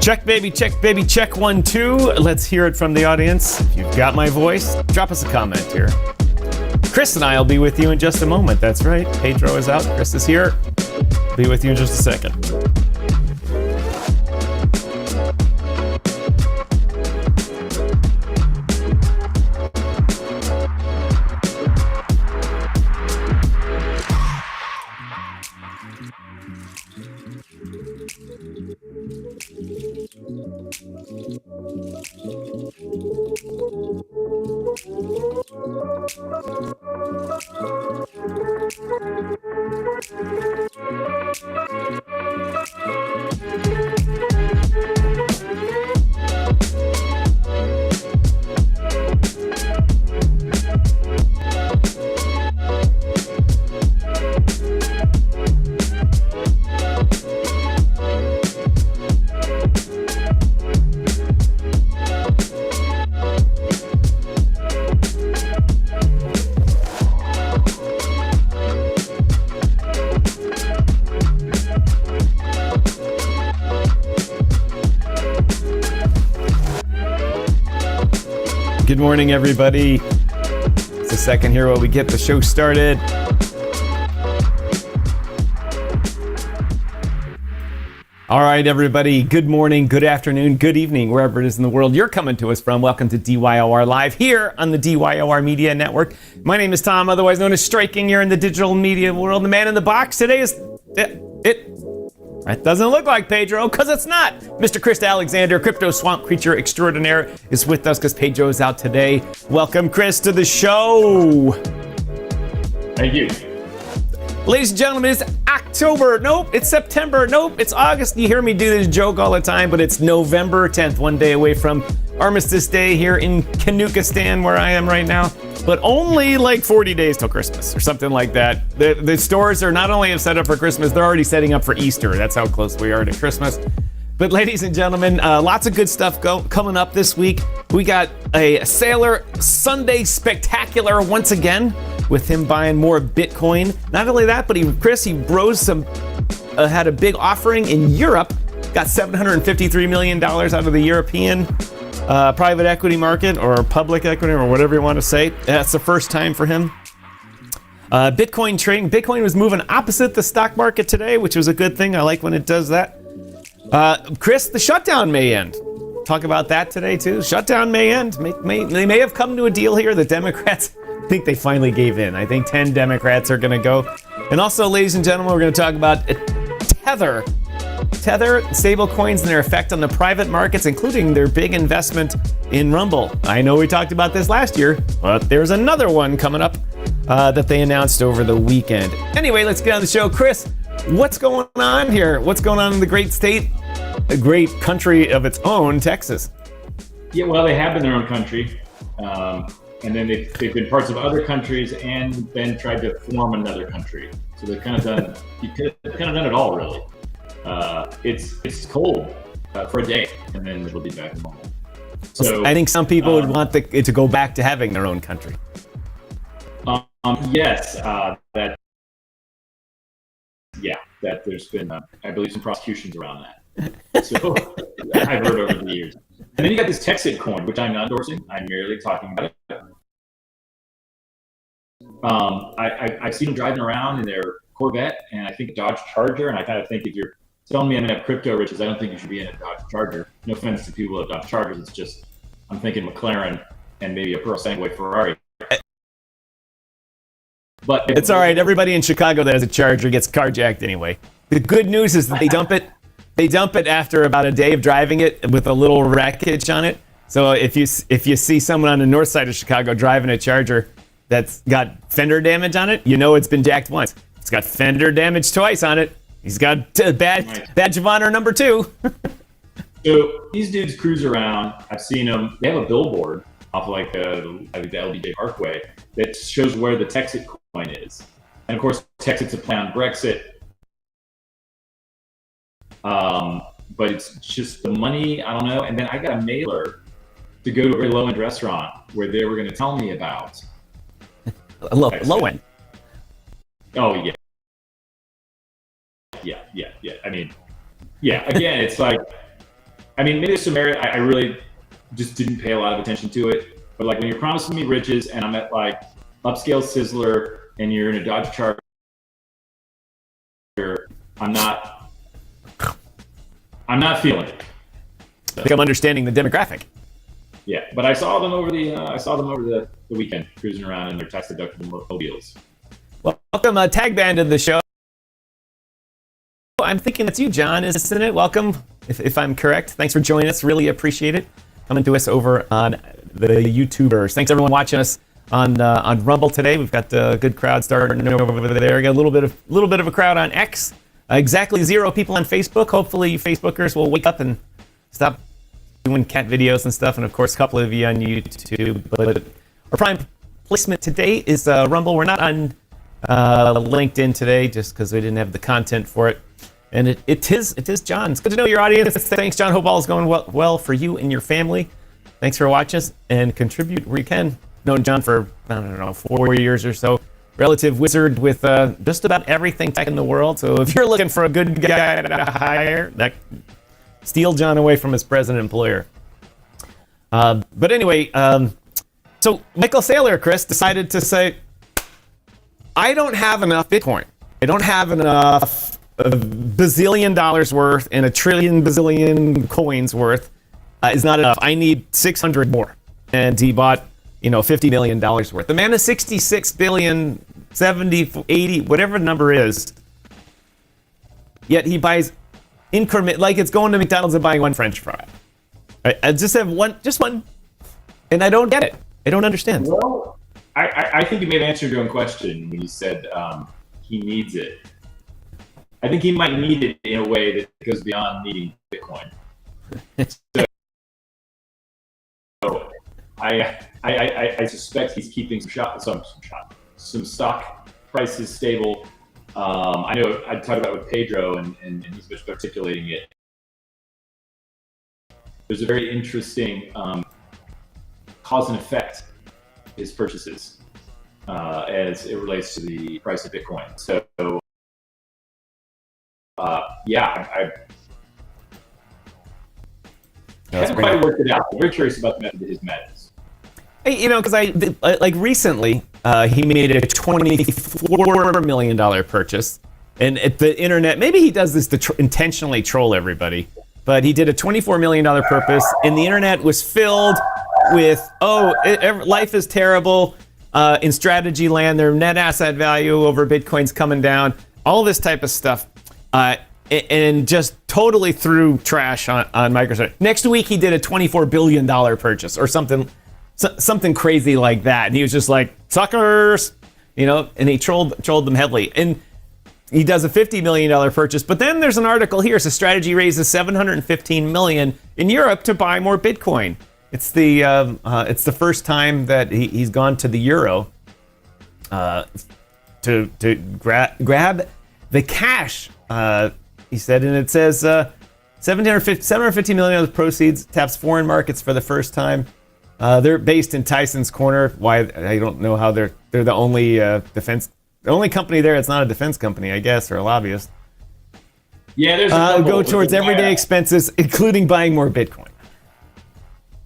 Check, baby, check 1, 2. Let's hear it from the audience. If you've got my voice, drop us a comment here. Chris and I will be with you in just a moment. That's right. Pedro is out. Chris is here. Be with you in just a second. Good morning, everybody. It's a second here while we get the show started. All right, everybody. Good morning, good afternoon, good evening, wherever it is in the world you're coming to us from. Welcome to DYOR Live here on the DYOR Media Network. My name is Tom, otherwise known as Striking. You're in the digital media world. The man in the box today is It doesn't look like Pedro, because it's not. Mr. Chris Alexander, crypto swamp creature extraordinaire, is with us because Pedro is out today. Welcome, Chris, to the show. Thank you. Ladies and gentlemen, it's October. Nope, it's September. Nope, it's August. You hear me do this joke all the time, but it's November 10th, one day away from Armistice Day here in Kanukistan, where I am right now. But only like 40 days till Christmas or something like that. The stores are not only set up for Christmas, they're already setting up for Easter. That's how close we are to Christmas. But ladies and gentlemen, lots of good stuff coming up this week. We got a Sailor Sunday Spectacular once again with him buying more Bitcoin. Not only that, but Chris had a big offering in Europe, got $753 million out of the European private equity market or public equity or whatever you want to say. That's the first time for him. Bitcoin trading. Bitcoin was moving opposite the stock market today, which was a good thing. I like when it does that. Chris, the shutdown may end. Talk about that today too. Shutdown may end. They may have come to a deal here. The Democrats, I think they finally gave in. I think 10 Democrats are going to go. And also, ladies and gentlemen, we're going to talk about Tether. Tether, stable coins and their effect on the private markets, including their big investment in Rumble. I know we talked about this last year, but there's another one coming up that they announced over the weekend. Anyway, let's get on the show. Chris, what's going on here? What's going on in the great state, a great country of its own, Texas? Yeah, well, they have been their own country, and then they've been parts of other countries, and then tried to form another country. So they've kind of done it all, really. It's cold for a day, and then it'll be back to normal. So I think some people would want it to go back to having their own country. Yes, that there's been, I believe, some prosecutions around that. So I've heard over the years. And then you got this Texit coin, which I'm not endorsing. I'm merely talking about it. I've seen them driving around in their Corvette, and I think Dodge Charger, and I kind of think if you're telling me I'm going to have crypto riches, I don't think you should be in a Dodge Charger. No offense to people who have Dodge Chargers. It's just, I'm thinking McLaren and maybe a Pearl Sanguine Ferrari. But it's all right. Everybody in Chicago that has a Charger gets carjacked anyway. The good news is that they dump it. They dump it after about a day of driving it with a little wreckage on it. So if you see someone on the north side of Chicago driving a Charger that's got fender damage on it, you know it's been jacked once. It's got fender damage twice on it. He's got badge of honor number 2. So these dudes cruise around. I've seen them. They have a billboard off of like the LBJ Parkway that shows where the Texit coin is. And of course, Texit's a play on Brexit. But it's just the money, I don't know. And then I got a mailer to go to a very low-end restaurant where they were going to tell me about. Low end. Oh, yeah. Yeah. I mean, yeah, again, it's like, I mean, maybe there's some merit. I really just didn't pay a lot of attention to it. But like when you're promising me riches and I'm at like upscale Sizzler and you're in a Dodge Charger, I'm not feeling it. I think I'm understanding the demographic. Yeah, but I saw them over the weekend cruising around in their tax deductible mobiles. Welcome, Tag Band, to the show. I'm thinking it's you, John, isn't it? Welcome, if I'm correct. Thanks for joining us. Really appreciate it. Coming to us over on the YouTubers. Thanks everyone watching us on Rumble today. We've got a good crowd starting over there. Got a little bit of a crowd on X. Exactly 0 people on Facebook. Hopefully, you Facebookers will wake up and stop doing cat videos and stuff. And of course, a couple of you on YouTube. But our prime placement today is Rumble. We're not on LinkedIn today just because we didn't have the content for it. And it is John. It's good to know your audience. Thanks, John. Hope all is going well for you and your family. Thanks for watching us and contribute where you can. Known John for, I don't know, 4 years or so. Relative wizard with just about everything tech in the world. So if you're looking for a good guy to hire, steal John away from his present employer. But anyway, so Michael Saylor, Chris, decided to say, I don't have enough Bitcoin. I don't have enough $1 bazillion worth and $1 trillion bazillion coins worth is not enough. I need 600 more. And he bought, $50 million worth. The man is 66 billion, 70, 80, whatever the number is. Yet he buys increment, like it's going to McDonald's and buying one French fry. I just have just one, and I don't get it. I don't understand. Well, I think you may have answered your own question when you said he needs it. I think he might need it in a way that goes beyond needing Bitcoin. So I suspect he's keeping some stock prices stable. I know I talked about it with Pedro, and he's just articulating it. There's a very interesting cause and effect to his purchases as it relates to the price of Bitcoin. So, I haven't quite worked it out. I'm very curious about the method of his madness. Hey, because like recently, he made a $24 million purchase, and at the internet, maybe he does this to intentionally troll everybody, but he did a $24 million purchase, and the internet was filled with, life is terrible in strategy land, their net asset value over Bitcoin's coming down, all this type of stuff, and just totally threw trash on Microsoft. Next week, he did a $24 billion purchase or something crazy like that. And he was just like, suckers, and he trolled them heavily. And he does a $50 million purchase. But then there's an article here. So Strategy raises $715 million in Europe to buy more Bitcoin. It's the first time that he's gone to the euro to grab the cash. He said, and it says $750 million of the proceeds taps foreign markets for the first time. They're based in Tyson's Corner. Why, I don't know how they're the only the only company there. It's not a defense company, I guess, or a lobbyist. Yeah, there's a go towards everyday expenses, including buying more Bitcoin.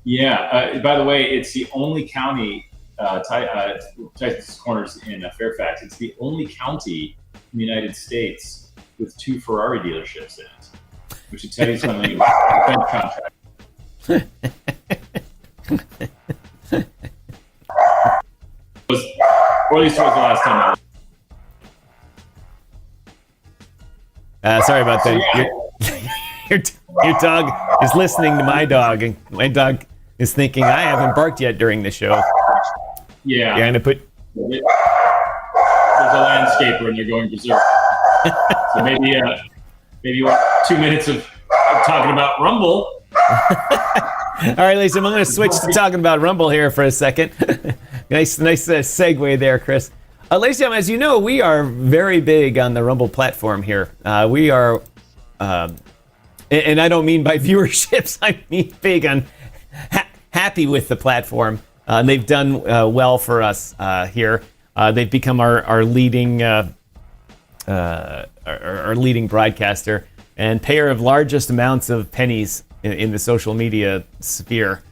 Yeah. By the way, it's the only county. Tyson's Corner's in Fairfax. It's the only county in the United States with 2 Ferrari dealerships in it, which should tell you something about the defense contract. Or at least it was the last time. Sorry about that. Your dog is listening to my dog, and my dog is thinking I haven't barked yet during the show. Yeah. You're gonna put. There's a landscaper, and they're going berserk. So maybe you want 2 minutes of talking about Rumble. All right, ladies, I'm going to switch to talking about Rumble here for a second. nice segue there, Chris. Ladies and gentlemen, as you know, we are very big on the Rumble platform here. We are, and I don't mean by viewerships, I mean big on happy with the platform. They've done well for us here. They've become our leading our leading broadcaster and payer of largest amounts of pennies in the social media sphere.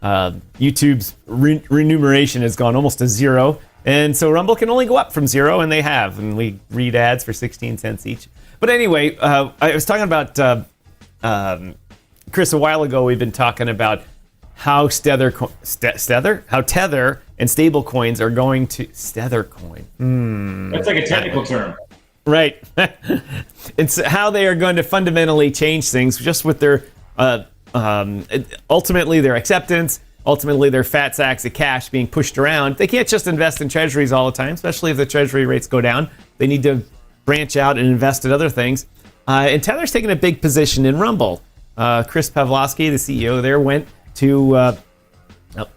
YouTube's remuneration has gone almost to zero, and so Rumble can only go up from zero, and they have. And we read ads for 16 cents each. But anyway, I was talking about Chris a while ago. We've been talking about how Tether and stable coins are going to Tethercoin. That's like a technical term. Right. It's how they are going to fundamentally change things just with their ultimately their acceptance, ultimately their fat sacks of cash being pushed around. They can't just invest in treasuries all the time, especially if the treasury rates go down. They need to branch out and invest in other things. And Tether's taking a big position in Rumble. Chris Pavlovsky, the CEO there, went to...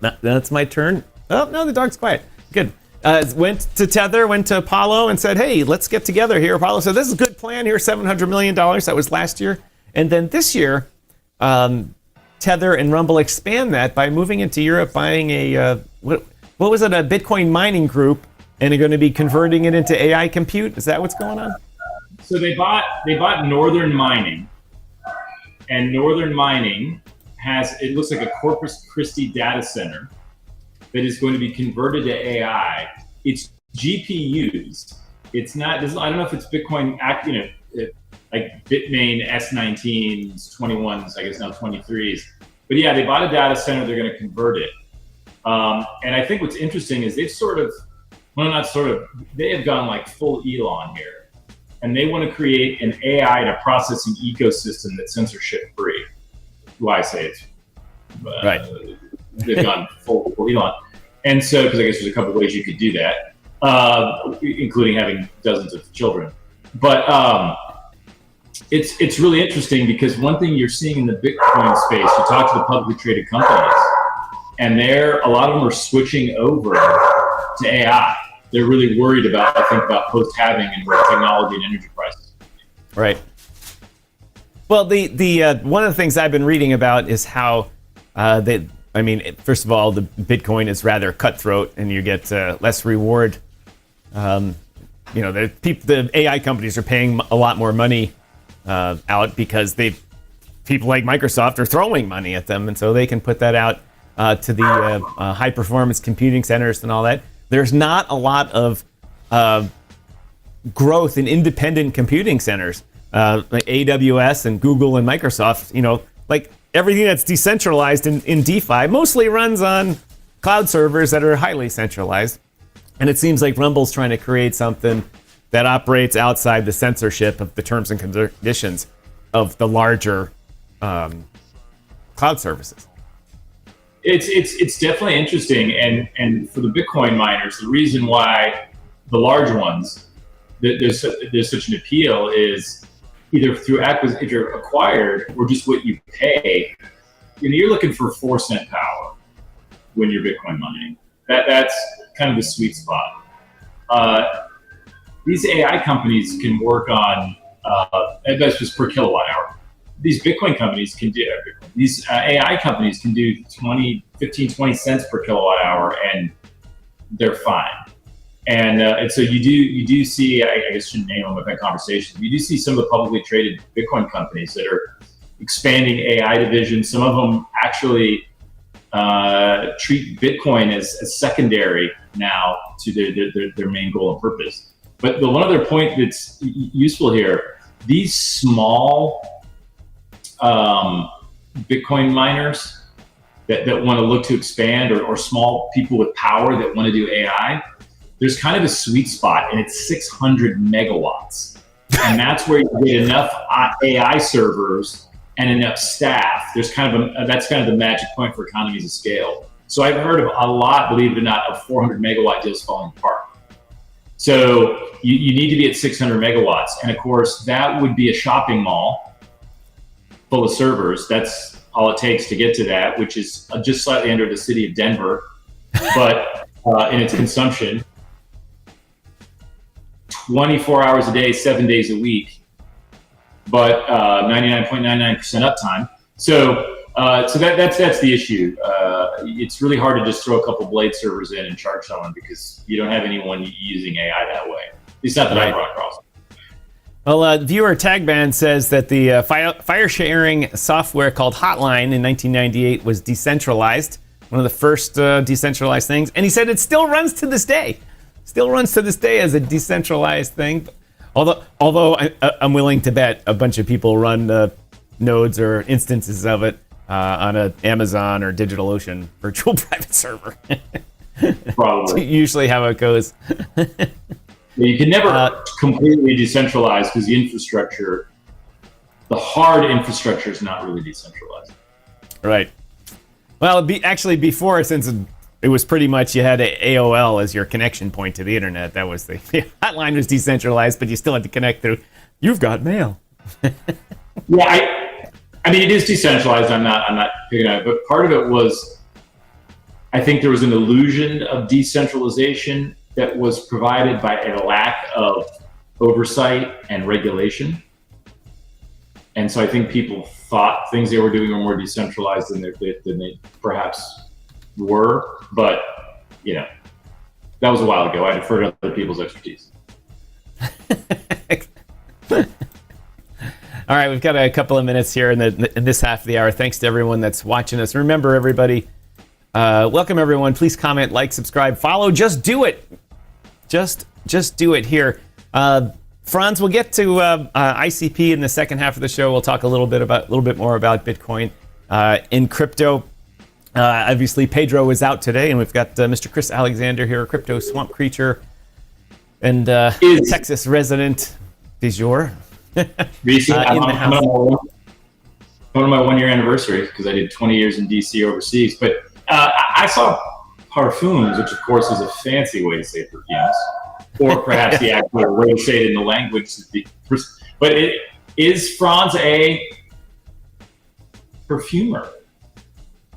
that's my turn. Oh, no, the dog's quiet. Good. Went to Tether, went to Apollo and said, hey, let's get together here. Apollo said, this is a good plan here, $700 million. That was last year. And then this year, Tether and Rumble expand that by moving into Europe, buying a, what was it, a Bitcoin mining group, and they're going to be converting it into AI compute. Is that what's going on? So they bought Northern Mining, and Northern Mining has, it looks like a Corpus Christi data center that is going to be converted to AI. It's GPUs. It's not, I don't know if it's Bitcoin, like Bitmain S19s, 21s, I guess now 23s. But yeah, they bought a data center, they're going to convert it. And I think what's interesting is they've they have gone like full Elon here. And they want to create an AI to processing ecosystem that's censorship free. Why I say it's right. They've gone full Elon. And so, because I guess there's a couple of ways you could do that, including having dozens of children. But it's really interesting because one thing you're seeing in the Bitcoin space, you talk to the publicly traded companies, and a lot of them are switching over to AI. They're really worried about post-halving and where technology and energy prices. Right. Well, the one of the things I've been reading about is how first of all, the Bitcoin is rather cutthroat, and you get less reward. The AI companies are paying a lot more money out because people like Microsoft are throwing money at them, and so they can put that out to the high performance computing centers and all that. There's not a lot of growth in independent computing centers like AWS and Google and Microsoft. Like everything that's decentralized in DeFi mostly runs on cloud servers that are highly centralized. And it seems like Rumble's trying to create something that operates outside the censorship of the terms and conditions of the larger cloud services. It's definitely interesting, and for the Bitcoin miners, the reason why the large ones there's such an appeal is either through acquisition, if you're acquired, or just what you pay. You're looking for 4-cent power when you're Bitcoin mining. That's kind of the sweet spot. These AI companies can work on that's just per kilowatt hour. These Bitcoin companies can do these AI companies can do 15-20 cents per kilowatt hour, and they're fine. And so you do see, I guess I shouldn't name them, I've had conversations. You do see some of the publicly traded Bitcoin companies that are expanding AI divisions. Some of them actually treat Bitcoin as secondary now to their main goal and purpose. But the one other point that's useful here, these small Bitcoin miners that want to look to expand, or small people with power that want to do AI, there's kind of a sweet spot, and it's 600 megawatts. And that's where you get enough AI servers and enough staff. There's that's kind of the magic point for economies of scale. So I've heard of a lot, believe it or not, of 400 megawatt deals falling apart. So you need to be at 600 megawatts. And of course, that would be a shopping mall full of servers. That's all it takes to get to that, which is just slightly under the city of Denver, but in its consumption, 24 hours a day, 7 days a week, but 99.99% uptime. So that's the issue. It's really hard to just throw a couple blade servers in and charge someone because you don't have anyone using AI that way. It's not that I've run across. Well, viewer Tagband says that the fire sharing software called Hotline in 1998 was decentralized, one of the first decentralized things, and he said it still runs to this day. Still runs to this day as a decentralized thing. Although I'm willing to bet a bunch of people run nodes or instances of it on an Amazon or DigitalOcean virtual private server. Probably. Usually how it goes. You can never completely decentralize because the infrastructure, the hard infrastructure, is not really decentralized. Right. Well, actually, before, since it was pretty much you had AOL as your connection point to the internet, that was the hotline was decentralized, but you still had to connect through. You've got mail. Yeah, I mean, it is decentralized. I'm not picking on it, but part of it was, I think there was an illusion of decentralization that was provided by a lack of oversight and regulation. And so I think people thought things they were doing were more decentralized than they perhaps were. But, that was a while ago. I defer to other people's expertise. All right, we've got a couple of minutes here in this half of the hour. Thanks to everyone that's watching us. Remember, everybody, welcome everyone. Please comment, like, subscribe, follow. Just do it. Just do it here. Franz, we'll get to ICP in the second half of the show. We'll talk a little bit more about Bitcoin in crypto. Obviously, Pedro is out today, and we've got Mr. Chris Alexander here, crypto swamp creature and Texas resident du jour. Recently, I'm on my 1 year anniversary because I did 20 years in DC overseas. But I saw parfums, which of course is a fancy way to say perfumes, or perhaps the actual way to say it in the language. But is Franz a perfumer?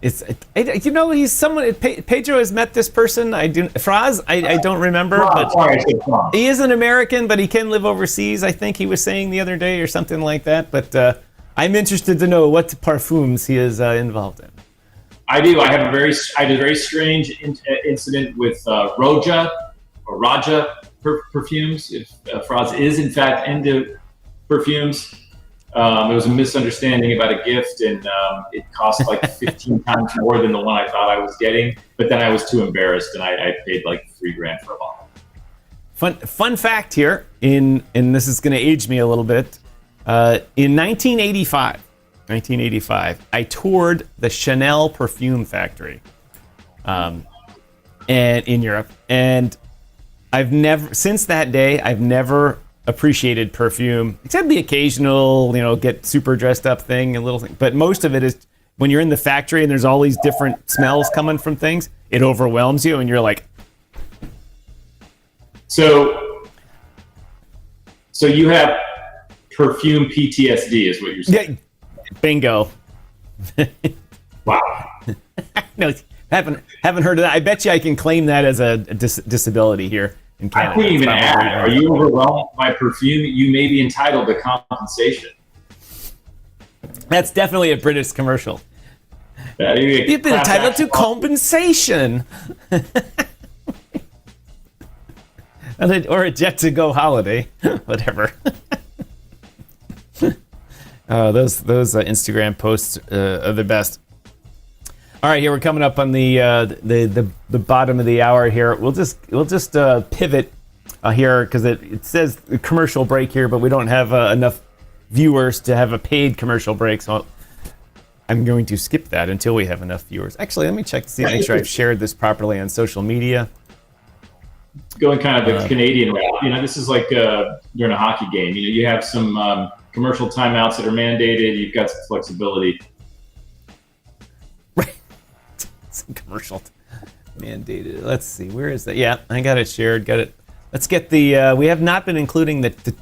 He's someone. Pedro has met this person. Franz. I don't remember, but he is an American, but he can live overseas. I think he was saying the other day or something like that. But I'm interested to know what parfums he is involved in. I do. I had a very strange incident with Raja perfumes. If Franz is in fact into perfumes. There was a misunderstanding about a gift, and it cost like 15 times more than the one I thought I was getting. But then I was too embarrassed, and I paid like $3,000 for a bottle. Fun fact here, and this is going to age me a little bit. In 1985, I toured the Chanel perfume factory, and in Europe, and since that day I've never appreciated perfume, except the occasional, get super dressed up thing, a little thing. But most of it is when you're in the factory and there's all these different smells coming from things, it overwhelms you and you're like. So you have perfume PTSD is what you're saying? Yeah, bingo. Wow. No, haven't heard of that. I bet you I can claim that as a disability here. I couldn't even add, are you overwhelmed by perfume? You may be entitled to compensation. That's definitely a British commercial. You've been entitled to compensation. Or a jet to go holiday. Whatever. Those Instagram posts are the best. All right, here we're coming up on the bottom of the hour here. We'll just pivot here because it says commercial break here, but we don't have enough viewers to have a paid commercial break, so I'm going to skip that until we have enough viewers. Actually, let me check to see, make sure I've shared this properly on social media. Going kind of the Canadian route, this is like during a hockey game. You have some commercial timeouts that are mandated. You've got some flexibility. Some commercial mandated. Let's see, where is that? Yeah, I got it shared. Got it. Let's get the. We have not been including the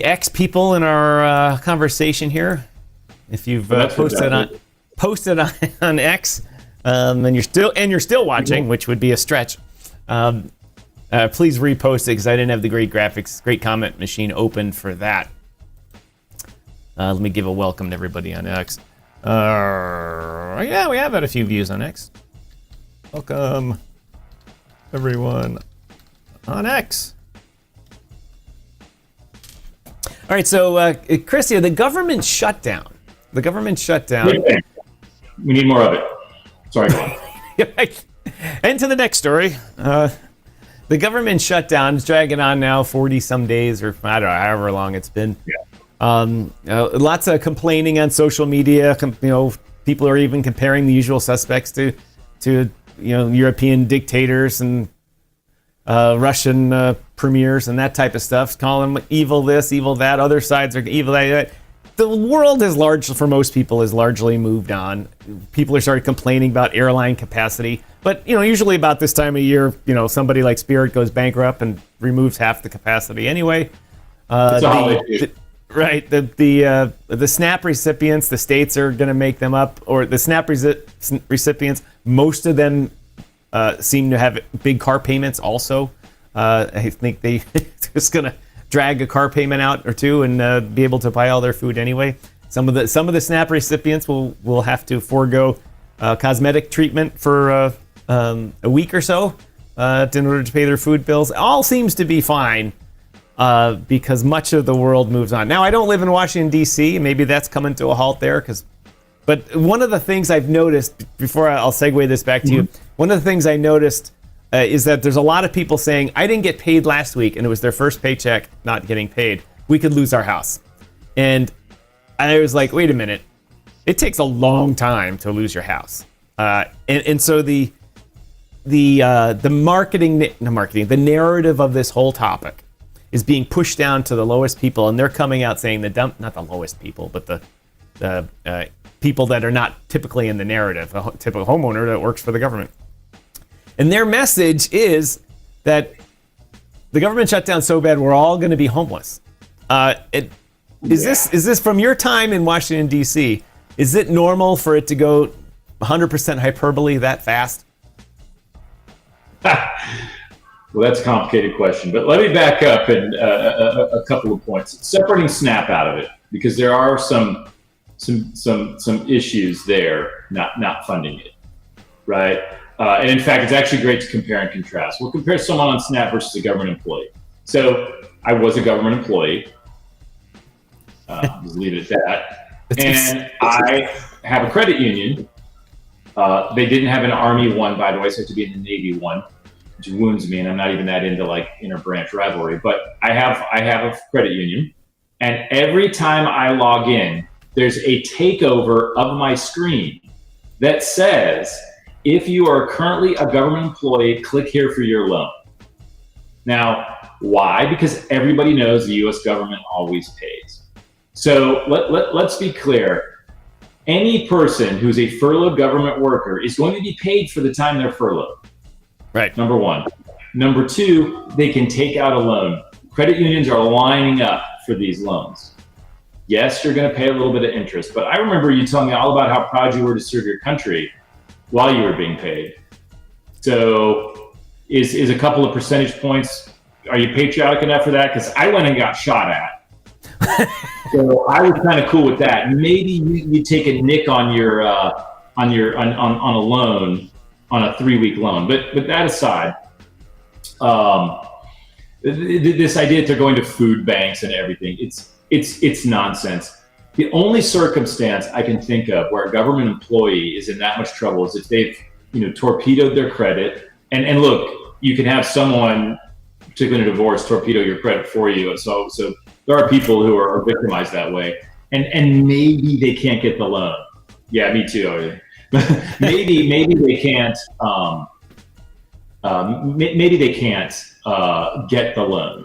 X people in our conversation here. If you've posted on X, and you're still watching, which would be a stretch, please repost it because I didn't have the great graphics, great comment machine open for that. Let me give a welcome to everybody on X. Yeah, we have had a few views on X. Welcome, everyone on X. All right, so Garcia, the government shutdown. We need more of it. Sorry. And to the next story. The government shutdown is dragging on now 40 some days, or I don't know, however long it's been. Yeah. Lots of complaining on social media. People are even comparing the usual suspects to European dictators and Russian premiers and that type of stuff, calling them evil this, evil that. Other sides are evil that. The world is for most people, has largely moved on. People are starting complaining about airline capacity. But, usually about this time of year, somebody like Spirit goes bankrupt and removes half the capacity anyway. It's a holiday. Right. The SNAP recipients, the states are going to make them up, or the SNAP recipients, most of them seem to have big car payments also. I think they just going to drag a car payment out or two and be able to buy all their food anyway. Some of the SNAP recipients will have to forego cosmetic treatment for a week or so in order to pay their food bills. All seems to be fine because much of the world moves on. Now, I don't live in Washington, D.C. Maybe that's coming to a halt there. But one of the things I've noticed, before I'll segue this back to you, one of the things I noticed is that there's a lot of people saying, I didn't get paid last week, and it was their first paycheck not getting paid. We could lose our house. And I was like, wait a minute. It takes a long time to lose your house. And so the narrative of this whole topic is being pushed down to the lowest people, and they're coming out saying not the lowest people, but the people that are not typically in the narrative, a typical homeowner that works for the government. And their message is that the government shut down so bad we're all going to be homeless. Is this from your time in Washington, D.C., is it normal for it to go 100% hyperbole that fast? Well, that's a complicated question, but let me back up and a couple of points. Separating SNAP out of it, because there are some issues there not funding it, right? And in fact, it's actually great to compare and contrast. We'll compare someone on SNAP versus a government employee. So I was a government employee. Just leave it at that. And I have a credit union. They didn't have an Army one, by the way, so I had to be in the Navy one, which wounds me, and I'm not even that into like inter-branch rivalry. But I have a credit union, and every time I log in, there's a takeover of my screen that says, if you are currently a government employee, click here for your loan. Now, why? Because everybody knows the U.S. government always pays. So let's be clear. Any person who's a furloughed government worker is going to be paid for the time they're furloughed. Right. Number one. Number two, they can take out a loan. Credit unions are lining up for these loans. Yes, you're going to pay a little bit of interest, but I remember you telling me all about how proud you were to serve your country while you were being paid. So is a couple of percentage points, are you patriotic enough for that? Because I went and got shot at. So I was kind of cool with that. Maybe you take a nick on your on a loan, on a 3-week loan. But that aside, this idea that they're going to food banks and everything, it's nonsense. The only circumstance I can think of where a government employee is in that much trouble is if they've torpedoed their credit. And look, you can have someone, particularly in a divorce, torpedo your credit for you. So there are people who are victimized that way, and maybe they can't get the loan. Yeah, me too. maybe they can't. Maybe they can't get the loan,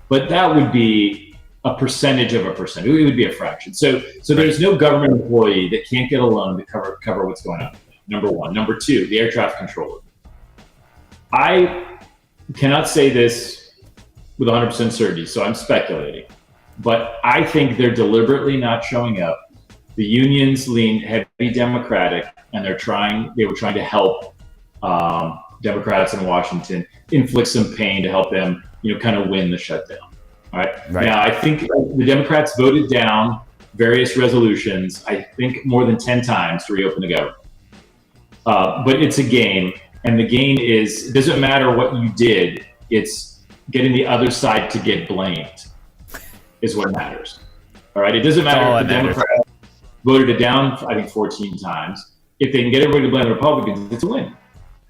but that would be a percentage of a percent. It would be a fraction. So there's no government employee that can't get a loan to cover what's going on. Number one. Number two, the air traffic controller. I cannot say this with 100% certainty, so I'm speculating. But I think they're deliberately not showing up The unions lean heavy Democratic, and they were trying to help Democrats in Washington inflict some pain to help them, kind of win the shutdown. All right. Now, I think the Democrats voted down various resolutions, I think more than 10 times to reopen the government. But it's a game, and the game it doesn't matter what you did, it's getting the other side to get blamed is what matters. All right. It doesn't matter if the Democrats voted it down, I think 14 times. If they can get everybody to blame the Republicans, it's a win.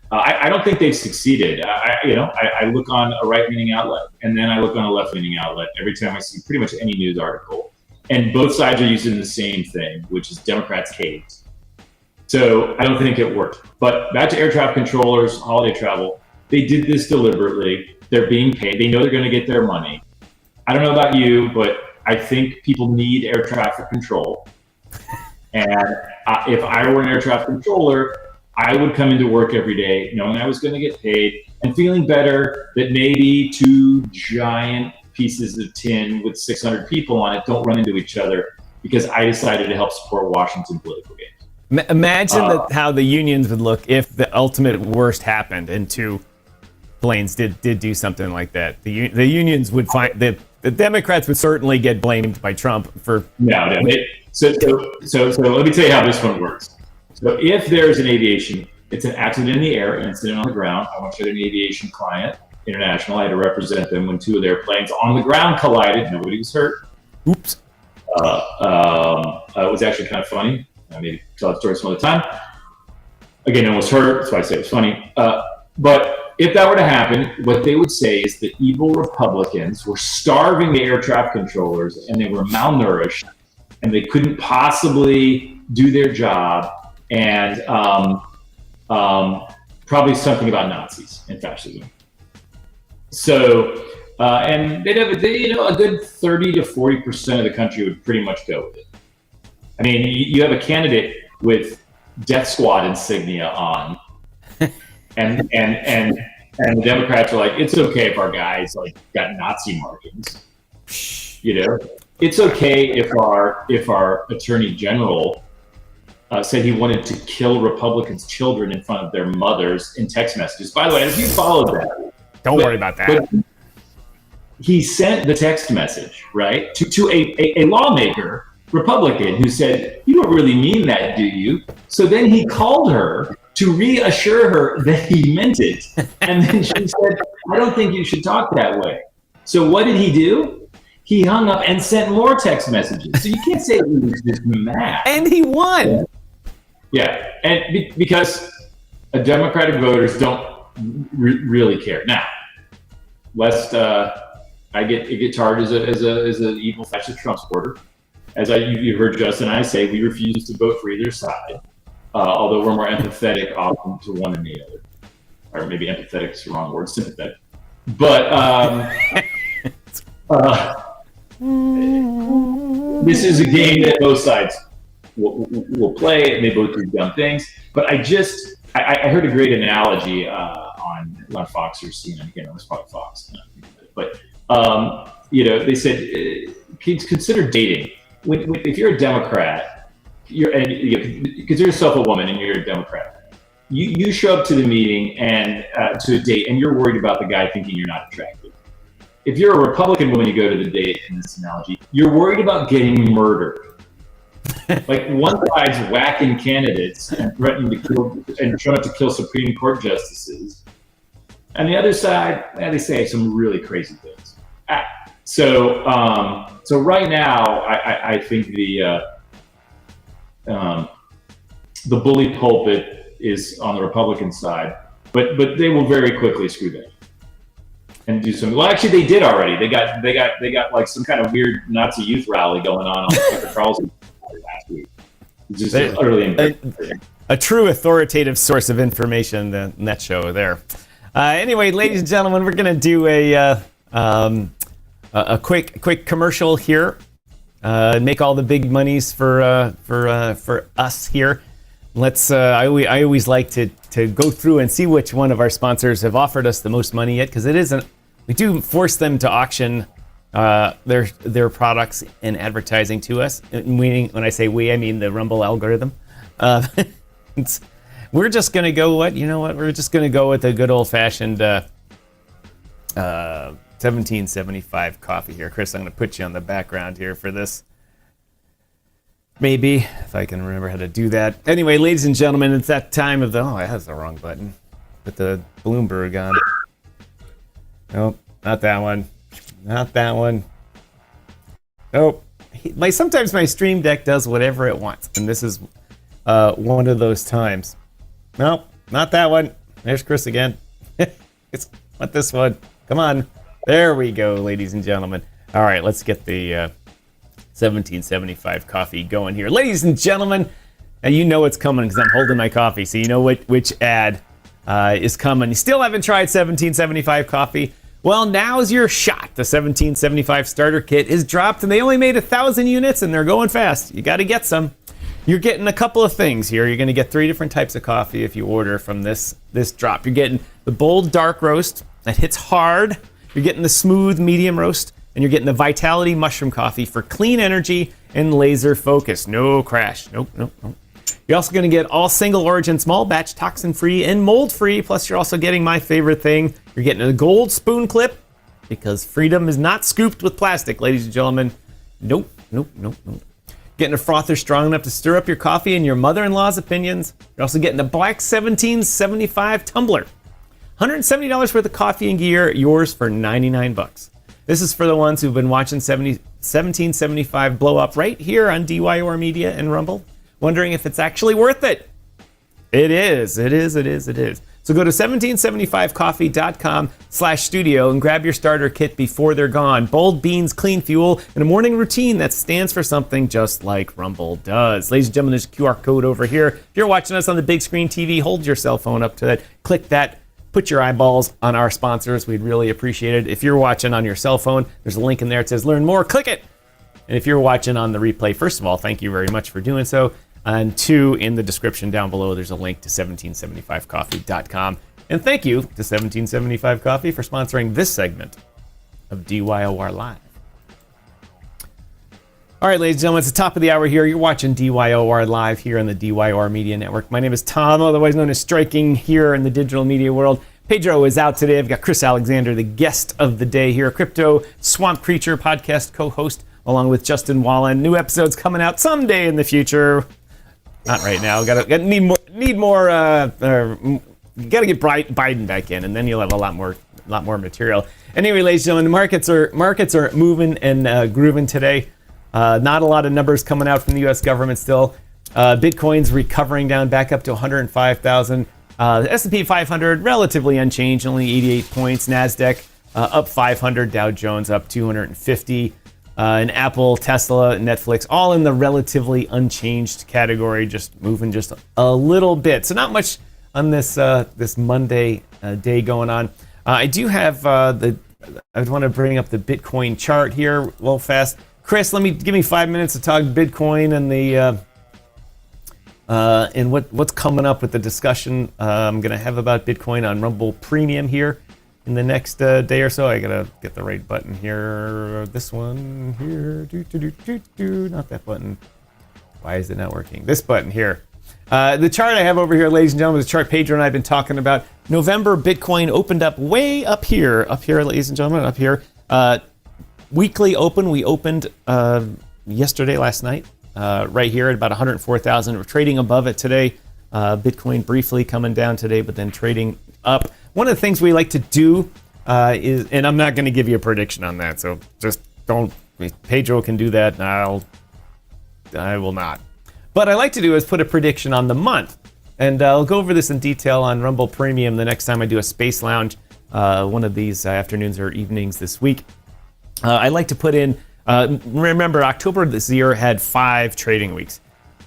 I don't think they've succeeded. I look on a right-leaning outlet, and then I look on a left-leaning outlet every time I see pretty much any news article. And both sides are using the same thing, which is Democrats hate. So I don't think it worked. But back to air traffic controllers, holiday travel, they did this deliberately. They're being paid. They know they're going to get their money. I don't know about you, but I think people need air traffic control. And if I were an air traffic controller, I would come into work every day knowing I was going to get paid and feeling better that maybe two giant pieces of tin with 600 people on it don't run into each other because I decided to help support Washington political games. Imagine how the unions would look if the ultimate worst happened and two planes did do something like that. The unions would find that the Democrats would certainly get blamed by Trump for. No. So let me tell you how this one works. So if there's an aviation, it's an accident in the air, an incident on the ground. I once had an aviation client, international. I had to represent them when two of their planes on the ground collided. Nobody was hurt. Oops. It was actually kind of funny. Maybe tell that story some other time. Again, no one was hurt. That's why I say it was funny. But if that were to happen, what they would say is the evil Republicans were starving the air traffic controllers, and they were malnourished, and they couldn't possibly do their job. And probably something about Nazis and fascism. So, and they'd have a good 30 to 40% of the country would pretty much go with it. I mean, you have a candidate with Death Squad insignia on, and the Democrats are like, it's okay if our guys got Nazi markings. It's okay if our Attorney General said he wanted to kill Republicans' children in front of their mothers in text messages. By the way, if you followed that, don't worry about that. He sent the text message, right, to a lawmaker, Republican, who said, "You don't really mean that, do you?" So then he called her to reassure her that he meant it, and then she said, "I don't think you should talk that way." So what did he do? He hung up and sent more text messages. So you can't say he was just mad. And he won. Yeah, and because Democratic voters don't really care. Now, lest I get tarred as an evil fascist Trump supporter, as you heard Justin and I say, we refuse to vote for either side, although we're more empathetic often to one than the other, or maybe empathetic is the wrong word, sympathetic. But this is a game that both sides will play, and they both do dumb things. But I heard a great analogy on Fox or CNN. Again, it was probably Fox. But they said consider dating. If you're a Democrat, consider yourself a woman and you're a Democrat. You show up to the meeting and to a date, and you're worried about the guy thinking you're not attractive. If you're a Republican woman, you go to the date in this analogy, you're worried about getting murdered. Like one side's whacking candidates and threatening to kill and trying to kill Supreme Court justices, and the other side, they say some really crazy things. So right now, I think the bully pulpit is on the Republican side, but they will very quickly screw that and do some. Well, actually, they did already. They got like some kind of weird Nazi youth rally going on Tucker Carlson last week. It's just utterly embarrassing. A true authoritative source of information, the net show there. Anyway, ladies and gentlemen, we're going to do a quick commercial here. Make all the big monies for us here. Let's. I always like to go through and see which one of our sponsors have offered us the most money yet, because it isn't. We do force them to auction their products and advertising to us. Meaning, when I say we, I mean the Rumble algorithm. We're just gonna go We're just gonna go with a good old-fashioned 1775 coffee here. Chris, I'm gonna put you on the background here for this. Maybe, if I can remember how to do that. Anyway, ladies and gentlemen, it's that time of that's the wrong button. Put the Bloomberg on. Nope, not that one. Not that one. Nope. Sometimes my Stream Deck does whatever it wants, and this is one of those times. Nope, not that one. There's Chris again. It's not this one. Come on. There we go, ladies and gentlemen. All right, let's get the 1775 coffee going here. Ladies and gentlemen, and you know it's coming because I'm holding my coffee, so you know which ad is coming. You still haven't tried 1775 coffee? Well, now's your shot. The 1775 starter kit is dropped, and they only made 1,000 units, and they're going fast. You got to get some. You're getting a couple of things here. You're going to get 3 different types of coffee if you order from this drop. You're getting the bold dark roast that hits hard. You're getting the smooth medium roast, and you're getting the Vitality mushroom coffee for clean energy and laser focus. No crash. Nope. You're also going to get all single origin, small batch, toxin-free, and mold-free. Plus, you're also getting my favorite thing. You're getting a gold spoon clip because freedom is not scooped with plastic, ladies and gentlemen. Nope. Getting a frother strong enough to stir up your coffee and your mother-in-law's opinions. You're also getting a black 1775 tumbler. $170 worth of coffee and gear, yours for $99. This is for the ones who've been watching 1775 blow up right here on DYOR Media and Rumble, wondering if it's actually worth it. It is. So go to 1775coffee.com/studio and grab your starter kit before they're gone. Bold beans, clean fuel, and a morning routine that stands for something just like Rumble does. Ladies and gentlemen, there's a QR code over here. If you're watching us on the big screen TV, hold your cell phone up to that. Click that. Put your eyeballs on our sponsors. We'd really appreciate it. If you're watching on your cell phone, there's a link in there. It says learn more. Click it. And if you're watching on the replay, first of all, thank you very much for doing so. And 2, in the description down below, there's a link to 1775coffee.com. And thank you to 1775 Coffee for sponsoring this segment of DYOR Live. All right, ladies and gentlemen, it's the top of the hour here. You're watching DYOR Live here on the DYOR Media Network. My name is Tom, otherwise known as Striking, here in the digital media world. Pedro is out today. I've got Chris Alexander, the guest of the day here, Crypto Swamp Creature podcast co-host, along with Justin Wallin. New episodes coming out someday in the future. Not right now. Need more. You got to get Biden back in, and then you'll have a lot more material. Anyway, ladies and gentlemen, the markets are moving and grooving today. Not a lot of numbers coming out from the U.S. government still. Bitcoin's recovering down back up to 105,000. The S&P 500 relatively unchanged, only 88 points. NASDAQ up 500. Dow Jones up 250. And Apple, Tesla, Netflix, all in the relatively unchanged category, just moving just a little bit. So not much on this Monday day going on. I do have I want to bring up the Bitcoin chart here real fast. Chris, give me 5 minutes to talk Bitcoin and the and what's coming up with the discussion I'm going to have about Bitcoin on Rumble Premium here in the next day or so. I got to get the right button here. This one here. Not that button. Why is it not working? This button here. The chart I have over here, ladies and gentlemen, the chart Pedro and I have been talking about. November Bitcoin opened up way up here, ladies and gentlemen, up here. Weekly open, we opened last night, right here at about 104,000. We're trading above it today. Bitcoin briefly coming down today, but then trading up. One of the things we like to do is, and I'm not going to give you a prediction on that, so just don't. Pedro can do that, and I will not. What I like to do is put a prediction on the month, and I'll go over this in detail on Rumble Premium the next time I do a Space Lounge, one of these afternoons or evenings this week. I like to put in, remember, October this year had 5 trading weeks.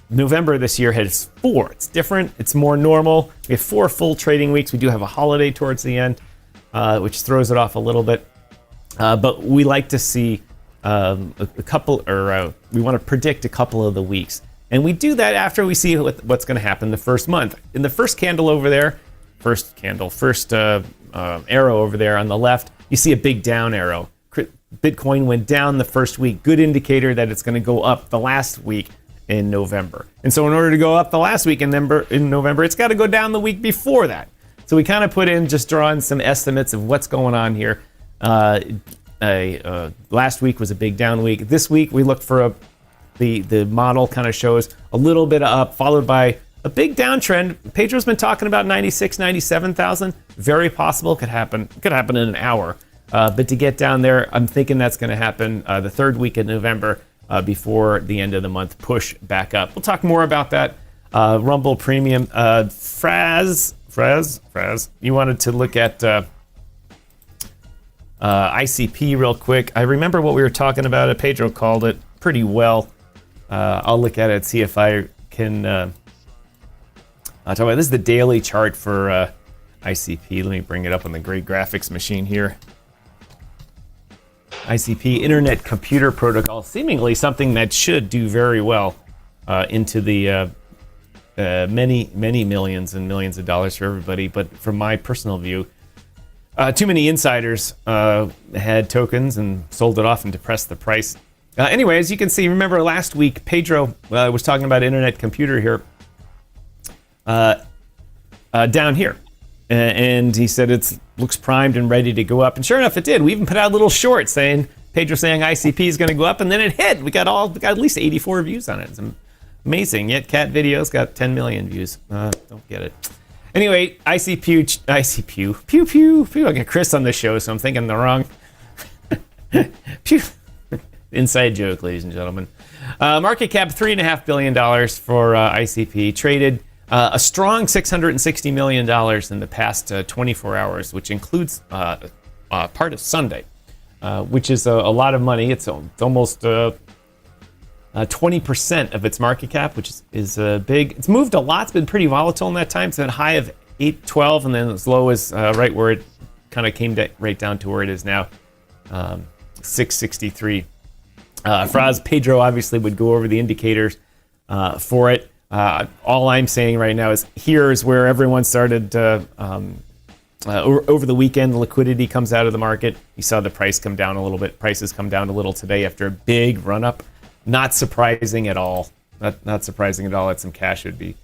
November this year has 4. It's different. It's more normal. We have 4 full trading weeks. We do have a holiday towards the end, which throws it off a little bit. But we like to see a couple, or we want to predict a couple of the weeks. And we do that after we see what's going to happen the first month. In the first candle over there, first arrow over there on the left, you see a big down arrow. Bitcoin went down the first week. Good indicator that it's going to go up the last week in November. And so in order to go up the last week in November, it's got to go down the week before that. So we kind of put in, just drawing some estimates of what's going on here. Last week was a big down week. This week we look for the model kind of shows a little bit of up, followed by a big downtrend. Pedro's been talking about 96, 97,000. Very possible. Could happen in an hour. But to get down there, I'm thinking that's going to happen the third week in November before the end of the month. Push back up. We'll talk more about that. Rumble Premium. Fraz, you wanted to look at ICP real quick. I remember what we were talking about it. Pedro called it pretty well. I'll look at it, see if I can talk about it. This is the daily chart for ICP. Let me bring it up on the great graphics machine here. ICP, Internet Computer Protocol, seemingly something that should do very well into the many millions and millions of dollars for everybody. But from my personal view, too many insiders had tokens and sold it off and depressed the price. Anyway, as you can see, remember last week, Pedro was talking about Internet Computer here, down here. And he said it looks primed and ready to go up. And sure enough, it did. We even put out a little short Pedro saying ICP is going to go up, and then it hit. We got at least 84 views on it. It's amazing. Yet Cat Video's got 10 million views. Don't get it. Anyway, ICP, pew pew. I got Chris on the show, so I'm thinking the wrong. Pew. Inside joke, ladies and gentlemen. Market cap $3.5 billion for ICP. Traded a strong $660 million in the past 24 hours, which includes part of Sunday, which is a lot of money. It's almost 20% of its market cap, which is big. It's moved a lot. It's been pretty volatile in that time. It's at a high of 812, and then as low as right where it kind of came right down to where it is now, 663. Fraz, Pedro obviously would go over the indicators for it. All I'm saying right now is here's where everyone started over the weekend. The liquidity comes out of the market. You saw the price come down a little bit. Prices come down a little today after a big run up. Not surprising at all. Not surprising at all that some cash would be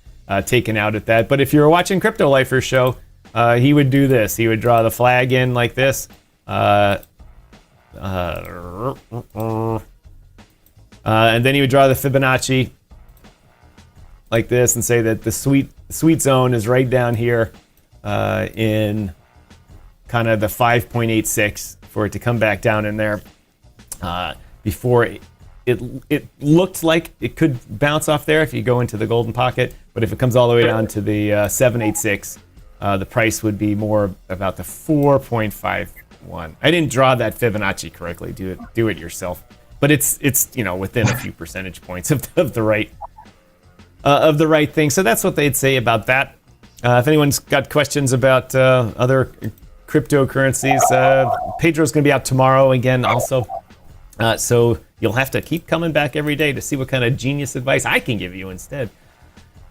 taken out at that. But if you were watching Crypto Lifer's show, he would do this. He would draw the flag in like this. And then he would draw the Fibonacci like this and say that the sweet zone is right down here in kind of the 5.86 for it to come back down in there before it looked like it could bounce off there if you go into the golden pocket, but if it comes all the way down to the 786, the price would be more about the 4.51. I didn't draw that Fibonacci correctly. Do it yourself, but it's within a few percentage points of the right thing. So that's what they'd say about that. If anyone's got questions about other cryptocurrencies, Pedro's going to be out tomorrow again also. So you'll have to keep coming back every day to see what kind of genius advice I can give you instead.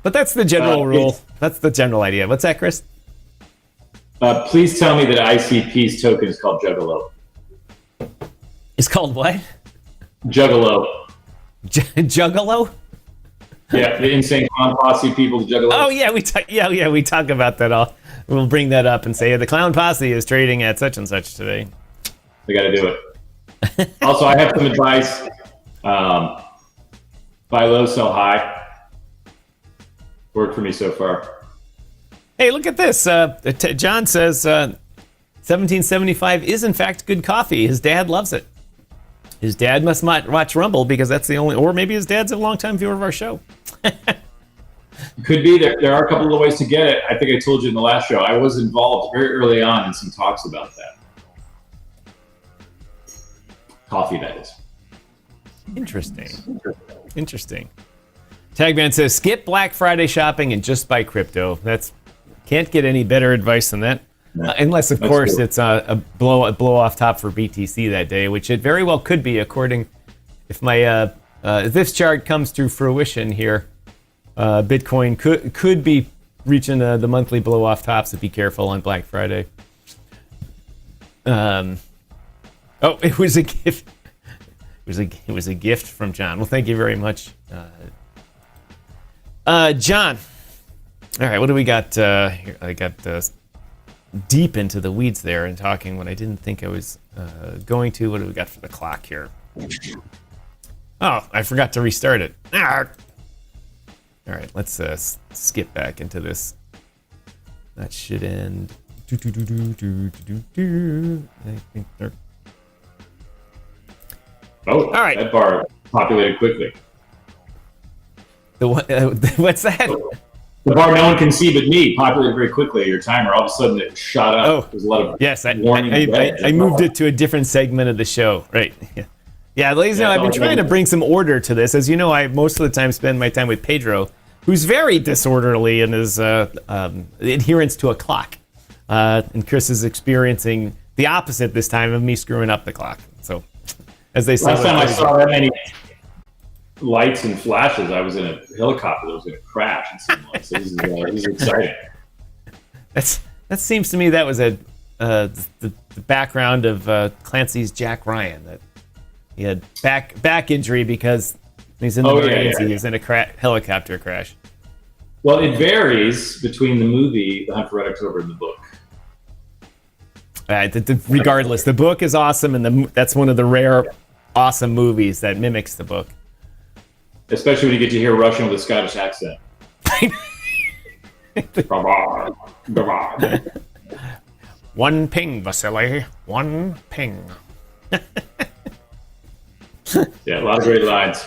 But that's the general rule. That's the general idea. What's that, Chris? Please tell me that ICP's token is called Juggalo. It's called what? Juggalo. Juggalo? Yeah, the insane clown posse people, the Juggalo. Oh yeah, we talk about that. We'll bring that up and say the clown posse is trading at such and such today. We got to do it. Also, I have some advice. Buy low, sell high. Worked for me so far. Hey, look at this. John says 1775 is in fact good coffee. His dad loves it. His dad must not watch Rumble because that's the only, or maybe his dad's a longtime viewer of our show. Could be. There are a couple of ways to get it. I think I told you in the last show. I was involved very early on in some talks about that. Coffee, that is. Interesting. Tagman says, skip Black Friday shopping and just buy crypto. Can't get any better advice than that. Unless, of course, true. It's a blow off top for BTC that day, which it very well could be, according, if this chart comes to fruition here, Bitcoin could be reaching the monthly blow off tops, so be careful on Black Friday. Oh, it was a gift. It was a gift from John. Well, thank you very much, John. All right, what do we got here? I got deep into the weeds there and talking when I didn't think I was going to. What do we got for the clock here? Oh, I forgot to restart it. All right, let's skip back into this. That should end. I think they're... Oh, all right. That bar populated quickly. What's that? The bar no one can see but me populated very quickly. Your timer, all of a sudden it shot up. Oh, there's a lot of I moved it to a different segment of the show. Right. Yeah, ladies and gentlemen, I've been trying to bring some order to this. As you know, I most of the time spend my time with Pedro, who's very disorderly in his adherence to a clock. And Chris is experiencing the opposite this time of me screwing up the clock. So, as they say, last time I saw that many lights and flashes, I was in a helicopter that was going to crash. It seemed like. So this is exciting. That seems to me that was the background of Clancy's Jack Ryan, that he had back injury because he's in the Marines. He was in a helicopter crash. Well, it varies between the movie The Hunt for Red October and the book. Regardless, the book is awesome, and that's one of the rare awesome movies that mimics the book. Especially when you get to hear Russian with a Scottish accent. One ping, Vasily. One ping. Yeah, a lot of great lines.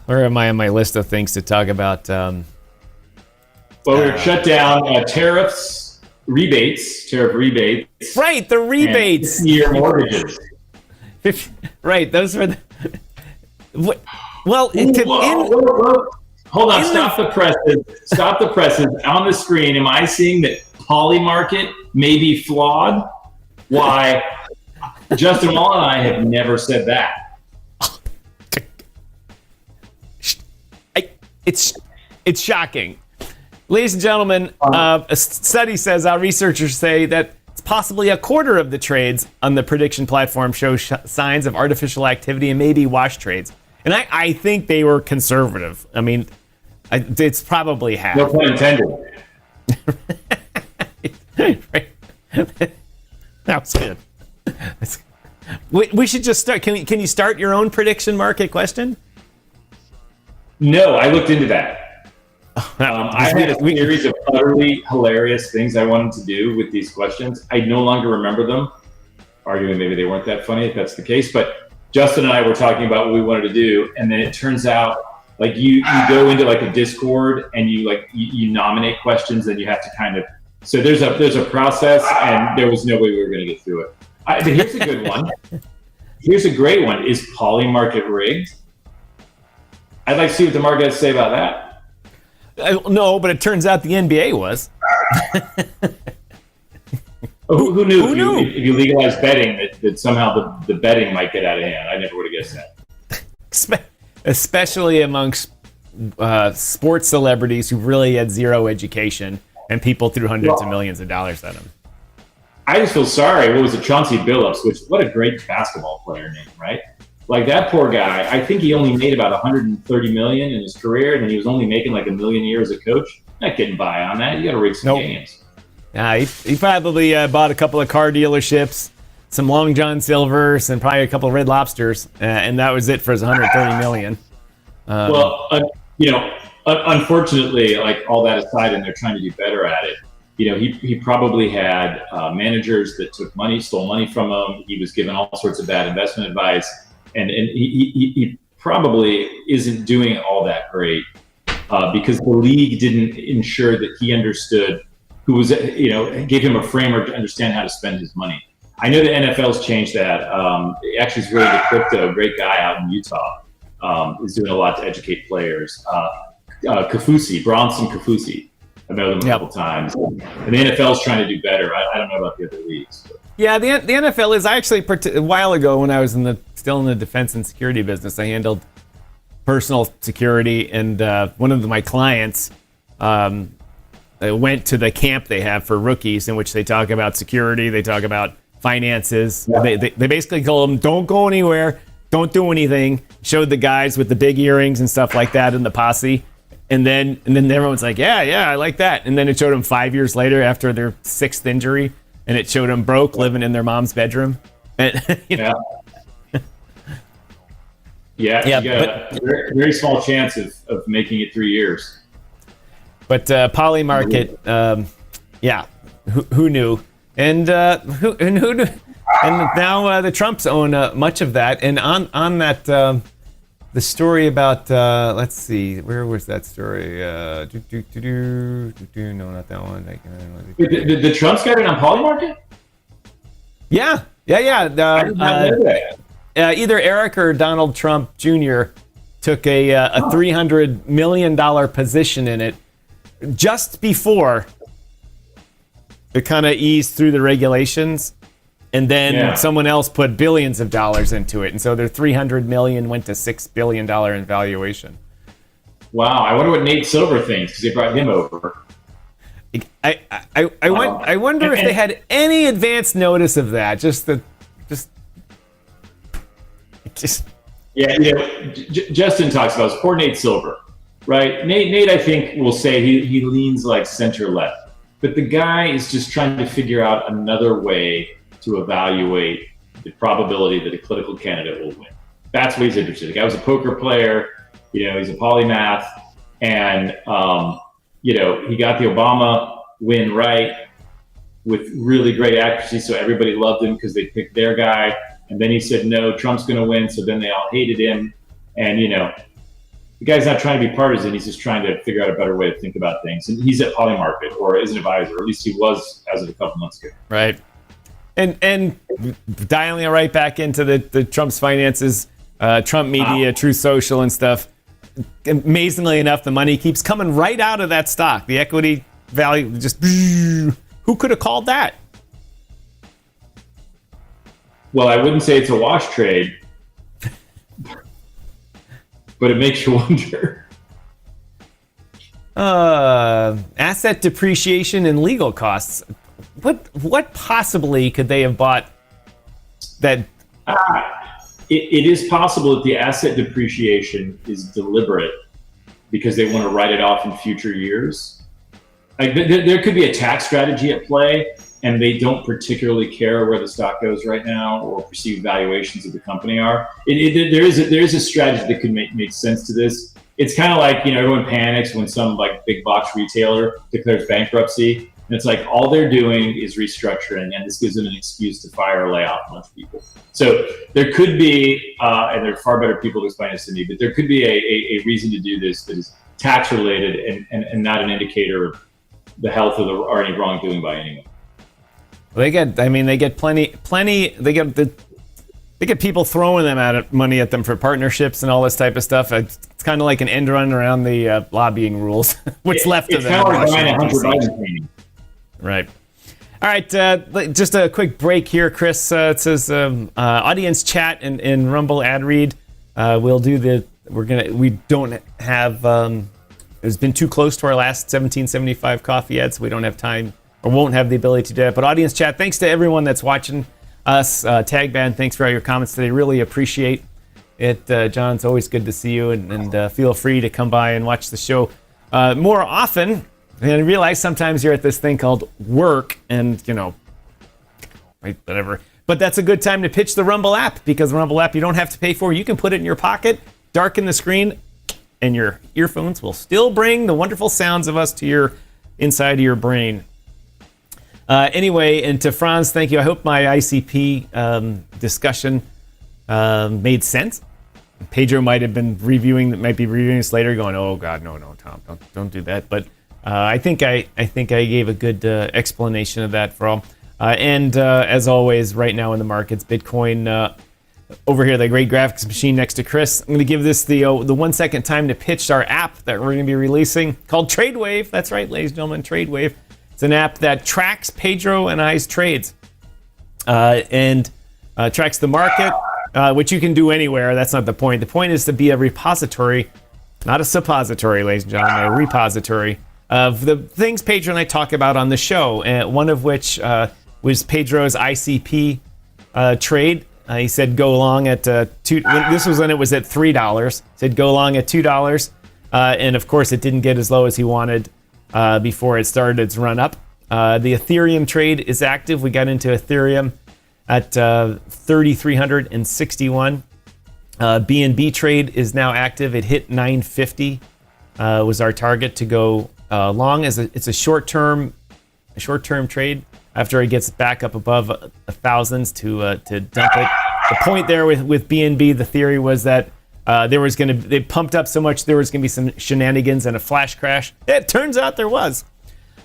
Where am I on my list of things to talk about? Well, we're shut down. Tariff rebates. Right, the rebates. 50-year mortgages. Right, those were the... Well, hold on, stop the presses. On the screen, am I seeing that Polymarket may be flawed? Why, Justin Wallin and I have never said that. It's shocking. Ladies and gentlemen, a study says, our researchers say that it's possibly a quarter of the trades on the prediction platform show signs of artificial activity and maybe wash trades. And I think they were conservative. I mean, it's probably half. No pun intended. Right. That was good. We should just start. Can you start your own prediction market question? No, I looked into that. I had a series of utterly hilarious things I wanted to do with these questions. I no longer remember them. Arguing maybe they weren't that funny if that's the case. But Justin and I were talking about what we wanted to do, and then it turns out like you go into like a Discord and you nominate questions, and you have to kind of. So there's a process, and there was no way we were going to get through it. But here's a good one. Here's a great one. Is Polymarket rigged? I'd like to see what the market has to say about that. No, but it turns out the NBA was. Who knew? If you legalize betting, that somehow the betting might get out of hand. I never would have guessed that. Especially amongst sports celebrities who really had zero education, and people threw hundreds of millions of dollars at them. I just feel sorry. What was it, Chauncey Billups? What a great basketball player name, right? Like that poor guy. I think he only made about 130 million in his career, and he was only making like $1 million a year as a coach. Not getting by on that. You got to rig some games. He probably bought a couple of car dealerships, some Long John Silvers, and probably a couple of Red Lobsters, and that was it for his 130 million. Unfortunately, like all that aside, and they're trying to do better at it. He probably had managers that took money, stole money from him. He was given all sorts of bad investment advice, and he probably isn't doing all that great because the league didn't ensure that he understood who was, gave him a framework to understand how to spend his money. I know the NFL's changed that. Actually, it's really the Crypto, great guy out in Utah, is doing a lot to educate players. Bronson Kafusi. I've met him a couple times. And the NFL's trying to do better. I don't know about the other leagues. But. Yeah, the NFL is actually, a while ago when I was still in the defense and security business, I handled personal security, and one of my clients went to the camp they have for rookies, in which they talk about security, they talk about finances. Yeah. They basically told them, don't go anywhere, don't do anything. Showed the guys with the big earrings and stuff like that in the posse. And then everyone's like, yeah, I like that. And then it showed them 5 years later after their 6th injury, and it showed them broke, living in their mom's bedroom. And, yeah. Yeah, you got a very, very small chance of making it 3 years. But poly market, who knew? And who knew? And now the Trumps own much of that. And on that, the story about let's see, where was that story? No, not that one. The Trumps got it on poly market? Yeah. I did not know that. Either Eric or Donald Trump Jr. took a $300 million position in it just before it kind of eased through the regulations, and then someone else put billions of dollars into it, and so their $300 million went to $6 billion in valuation. Wow, I wonder what Nate Silver thinks, because they brought him over. I wonder if they had any advance notice of that. Justin talks about poor Nate Silver, right? Nate, I think will say he leans like center left, but the guy is just trying to figure out another way to evaluate the probability that a political candidate will win. That's what he's interested in. The guy was a poker player, he's a polymath, and he got the Obama win right with really great accuracy, so everybody loved him because they picked their guy. And then he said, no, Trump's going to win. So then they all hated him. And, the guy's not trying to be partisan. He's just trying to figure out a better way to think about things. And he's at Polymarket, or is an advisor, or at least he was as of a couple months ago. Right. And dialing it right back into the Trump's finances, Trump Media, True Social and stuff. Amazingly enough, the money keeps coming right out of that stock. The equity value just, who could have called that? Well, I wouldn't say it's a wash trade, but it makes you wonder. Asset depreciation and legal costs. What possibly could they have bought that? It is possible that the asset depreciation is deliberate because they want to write it off in future years. Like there could be a tax strategy at play, and they don't particularly care where the stock goes right now or perceived valuations of the company are. There is a strategy that could make sense to this. It's kind of like, everyone panics when some like big box retailer declares bankruptcy. And it's like all they're doing is restructuring, and this gives them an excuse to fire or lay off a bunch of people. So there could be, and there are far better people to explain this to me, but there could be a reason to do this that is tax related and not an indicator of the health or any wrongdoing by anyone. They get plenty. They get people throwing them money at them for partnerships and all this type of stuff. It's kind of like an end run around the lobbying rules. What's left of them? It's kind of like buying a $100 Right. All right. Just a quick break here, Chris. It says audience chat and Rumble ad read. We don't have. It's been too close to our last 1775 coffee ad, so we don't have time. Or won't have the ability to do that. But audience chat, thanks to everyone that's watching us. Tag Band, thanks for all your comments today. Really appreciate it. John, it's always good to see you. And feel free to come by and watch the show more often. And I realize sometimes you're at this thing called work and, whatever. But that's a good time to pitch the Rumble app, because the Rumble app you don't have to pay for. You can put it in your pocket, darken the screen, and your earphones will still bring the wonderful sounds of us to your inside of your brain. Anyway, and to Franz, thank you. I hope my ICP discussion made sense. Pedro might be reviewing this later, going, "Oh God, no, Tom, don't do that." But I think I gave a good explanation of that for all. And as always, right now in the markets, Bitcoin over here, the great graphics machine next to Chris. I'm going to give this the 1 second time to pitch our app that we're going to be releasing called TradeWave. That's right, ladies and gentlemen, TradeWave. It's an app that tracks Pedro and I's trades and tracks the market, which you can do anywhere. That's not the point. The point is to be a repository, not a suppository, ladies and gentlemen, a repository of the things Pedro and I talk about on the show, one of which was Pedro's ICP trade. He said go long at this was when it was at $3. Said go long at $2, and of course it didn't get as low as he wanted before it started its run up. The Ethereum trade is active. We got into Ethereum at 3,361. BNB trade is now active. It hit 950. Was our target to go long. It's a short-term trade. After it gets back up above thousands to dump it. The point there with BNB, the theory was that they pumped up so much there was going to be some shenanigans and a flash crash. It turns out there was.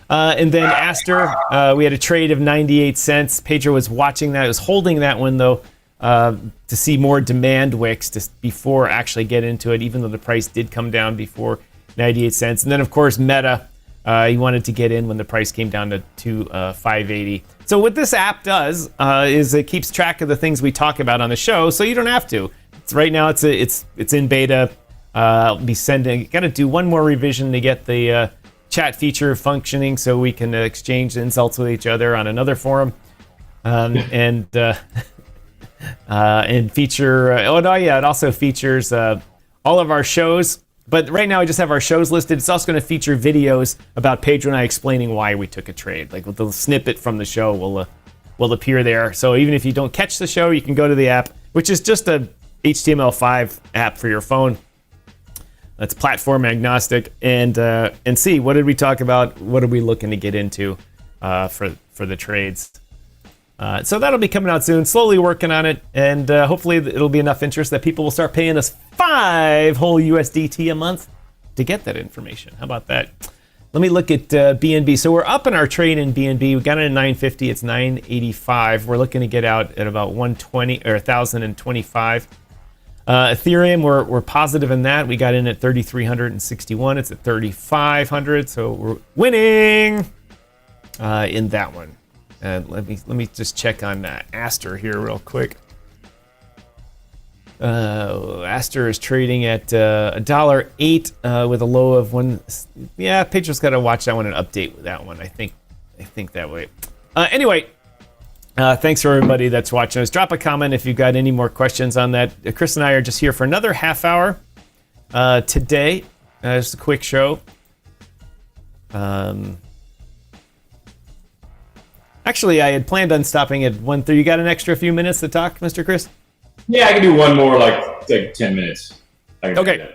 And then Aster, we had a trade of 98 cents. Pedro was watching that. He was holding that one, though, to see more demand wicks before actually get into it, even though the price did come down before 98 cents. And then, of course, Meta, he wanted to get in when the price came down to 580. So what this app does is it keeps track of the things we talk about on the show, so you don't have to. Right now, it's in beta. I'll be sending. Got to do one more revision to get the chat feature functioning, so we can exchange insults with each other on another forum, and feature. It also features all of our shows. But right now, I just have our shows listed. It's also going to feature videos about Pedro and I explaining why we took a trade. Like with the snippet from the show will appear there. So even if you don't catch the show, you can go to the app, which is just a HTML5 app for your phone. That's platform agnostic, and see what did we talk about? What are we looking to get into for the trades? So that'll be coming out soon. Slowly working on it, and hopefully it'll be enough interest that people will start paying us 5 whole USDT a month to get that information. How about that? Let me look at BNB. So we're up in our trade in BNB. We got it at 950. It's 985. We're looking to get out at about 120 or 1,025. Ethereum, we're positive in that. We got in at 3,361. It's at 3,500. So we're winning in that one. Let me just check on Aster here real quick. Aster is trading at $1.08 with a low of one. Yeah, Pedro's got to watch that one and update that one. I think that way. Anyway, thanks for everybody that's watching us. Drop a comment if you've got any more questions on that. Chris and I are just here for another half hour today. Just a quick show. Actually, I had planned on stopping at 1:30. You got an extra few minutes to talk, Mr. Chris? Yeah, I can do one more, like 10 minutes. Okay.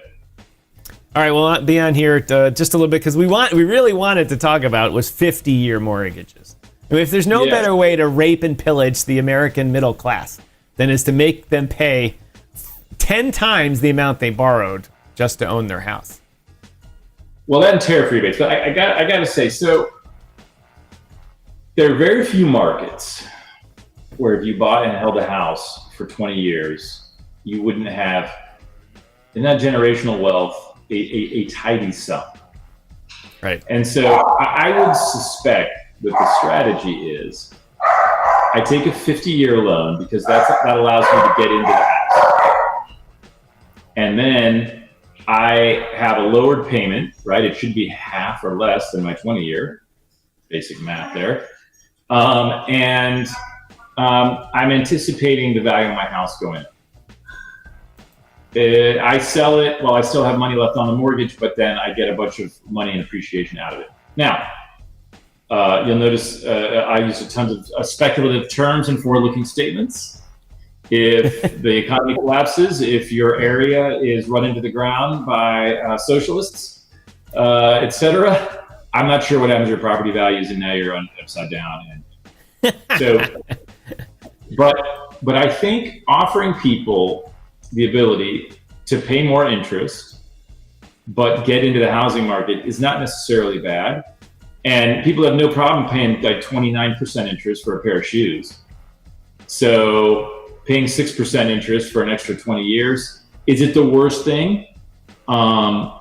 All right, we'll be on here just a little bit because we really wanted to talk about was 50-year mortgages. I mean, if there's no better way to rape and pillage the American middle class than is to make them pay 10 times the amount they borrowed just to own their house. Well, that and tariff rebates. But I got to say, so there are very few markets where if you bought and held a house for 20 years, you wouldn't have, in that generational wealth, a tidy sum. Right. And so I would suspect that the strategy is I take a 50-year loan because that allows me to get into the house. And then I have a lowered payment, right? It should be half or less than my 20-year. Basic math there. I'm anticipating the value of my house going up. I sell it while I still have money left on the mortgage, but then I get a bunch of money and appreciation out of it. Now, you'll notice I use tons of speculative terms and forward-looking statements. If the economy collapses, if your area is run into the ground by socialists, etc., I'm not sure what happens to your property values, and now you're upside down. And so, but I think offering people the ability to pay more interest, but get into the housing market is not necessarily bad. And people have no problem paying like 29% interest for a pair of shoes. So paying 6% interest for an extra 20 years, is it the worst thing? I'm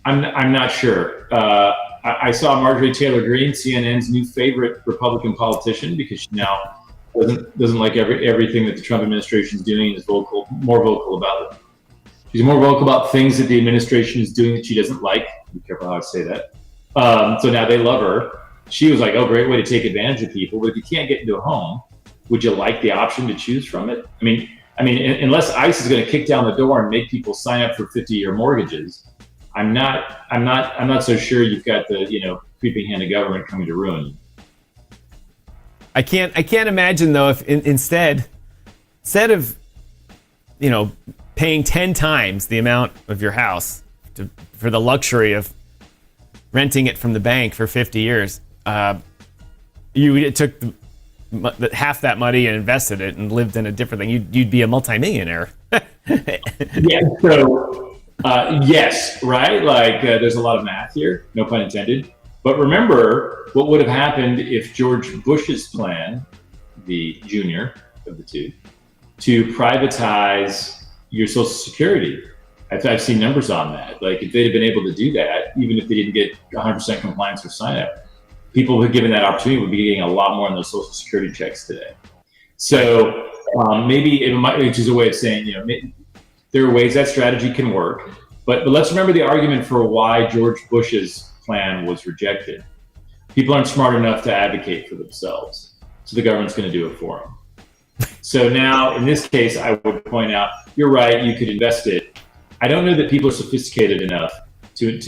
not sure. I saw Marjorie Taylor Greene, CNN's new favorite Republican politician, because she now doesn't like everything that the Trump administration is doing, is more vocal about She's more vocal about things that the administration is doing that she doesn't like. Be careful how I say that. So now they love her. She was like, oh, great way to take advantage of people. But if you can't get into a home, would you like the option to choose from it? I mean, unless ICE is going to kick down the door and make people sign up for 50-year mortgages, I'm not so sure you've got the creeping hand of government coming to ruin you. I can't imagine though if instead of paying 10 times the amount of your house for the luxury of renting it from the bank for 50 years, you took half that money and invested it and lived in a different thing, you'd be a multimillionaire. Yeah. So yes, right. Like there's a lot of math here, no pun intended. But remember what would have happened if George Bush's plan, the junior of the two, to privatize your Social Security. I've seen numbers on that. Like if they'd have been able to do that, even if they didn't get 100% compliance or sign up, people who are given that opportunity would be getting a lot more on those Social Security checks today. So maybe it might, which is a way of saying, there are ways that strategy can work. But let's remember the argument for why George Bush's plan was rejected. People aren't smart enough to advocate for themselves, so the government's going to do it for them. So now, in this case, I would point out, you're right, you could invest it. I don't know that people are sophisticated enough to